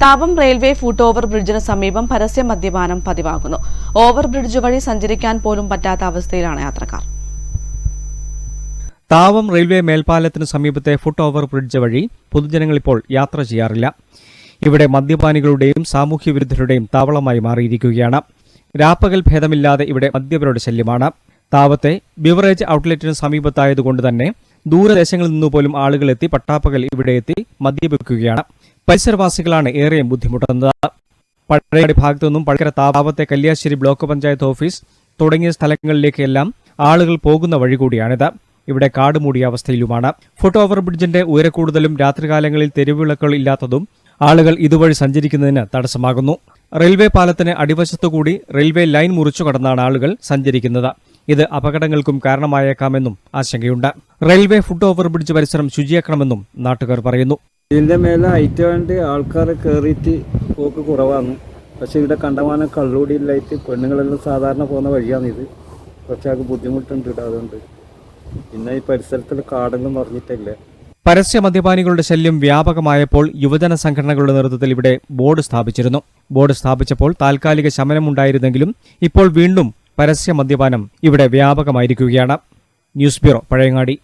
Thavam railway ഫുട് over ബ്രിഡ്ജിന് സമീപം പരസ്യ മദ്യപാനം പതിവാകുന്നു. ഓവർ ബ്രിഡ്ജ് വഴി സഞ്ചരിക്കാൻ പോലും പറ്റാത്ത അവസ്ഥയിലാണ് യാത്രക്കാർ. താവം റെയിൽവേ മേൽപ്പാലത്തിന് സമീപത്തെ ഫുട് ഓവർ ബ്രിഡ്ജ് വഴി പൊതുജനങ്ങൾ ഇപ്പോൾ യാത്ര ചെയ്യാറില്ല. ഇവിടെ മദ്യപാനികളുടെയും സാമൂഹ്യവിരുദ്ധരുടെയും താവളമായി മാറിയിരിക്കുകയാണ്. രാപ്പകൽ ഭേദമില്ലാതെ ഇവിടെ മദ്യപരുടെ ശല്യമാണ്. താവത്തെ ബിവറേജ് ഔട്ട്ലെറ്റിന് സമീപത്തായതുകൊണ്ട് തന്നെ ദൂരദേശങ്ങളിൽ നിന്നുപോലും ആളുകൾ എത്തി പട്ടാപ്പകൽ ഇവിടെ എത്തി മദ്യപിക്കുകയാണ്. പരിസരവാസികളാണ് ഏറെയും ബുദ്ധിമുട്ടുന്നത്. പഴയങ്ങാടി ഭാഗത്തുനിന്നും പഴക്കര താവത്തെ കല്യാശ്ശേരി ബ്ലോക്ക് പഞ്ചായത്ത് ഓഫീസ് തുടങ്ങിയ സ്ഥലങ്ങളിലേക്കെല്ലാം ആളുകൾ പോകുന്ന വഴി കൂടിയാണിത്. ഇവിടെ കാടുമൂടിയ അവസ്ഥയിലുമാണ്. ഫുട് ഓവർ ബ്രിഡ്ജിന്റെ ഉയരക്കൂടുതലും രാത്രികാലങ്ങളിൽ തെരുവിളക്കുകൾ ഇല്ലാത്തതും ആളുകൾ ഇതുവഴി സഞ്ചരിക്കുന്നതിന് തടസ്സമാകുന്നു. റെയിൽവേ പാലത്തിന് അടിവശത്തുകൂടി റെയിൽവേ ലൈൻ മുറിച്ചു കടന്നാണ് ആളുകൾ സഞ്ചരിക്കുന്നത്. ഇത് അപകടങ്ങൾക്കും കാരണമായേക്കാമെന്നും ആശങ്കയുണ്ട്. റെയിൽവേ ഫുട് ഓവർ ബ്രിഡ്ജ് പരിസരം ശുചിയാക്കണമെന്നും നാട്ടുകാർ പറയുന്നു. ഇതിന്റെ മേലെ ഹൈറ്റ് വേണ്ടി ആൾക്കാർ കയറിയിട്ട് പോക്ക് കുറവാണ്. പക്ഷെ ഇവിടെ കണ്ടമാനം കള്ളുകൂടിയില്ലായിട്ട് പെണ്ണുങ്ങളെല്ലാം സാധാരണ പോകുന്ന വഴിയാണിത്. കുറച്ചൊക്കെ ബുദ്ധിമുട്ടുണ്ട് അതുകൊണ്ട്. പിന്നെ ഈ പരിസരത്തിൽ കാടെല്ലാം പറഞ്ഞിട്ടില്ല. പരസ്യ മദ്യപാനികളുടെ ശല്യം വ്യാപകമായപ്പോൾ യുവജന സംഘടനകളുടെ നേതൃത്വത്തിൽ ഇവിടെ ബോർഡ് സ്ഥാപിച്ചിരുന്നു. ബോർഡ് സ്ഥാപിച്ചപ്പോൾ താൽക്കാലിക ശമനമുണ്ടായിരുന്നെങ്കിലും ഇപ്പോൾ വീണ്ടും പരസ്യ മദ്യപാനം ഇവിടെ വ്യാപകമായിരിക്കുകയാണ്. News bureau, Pazhayangadi.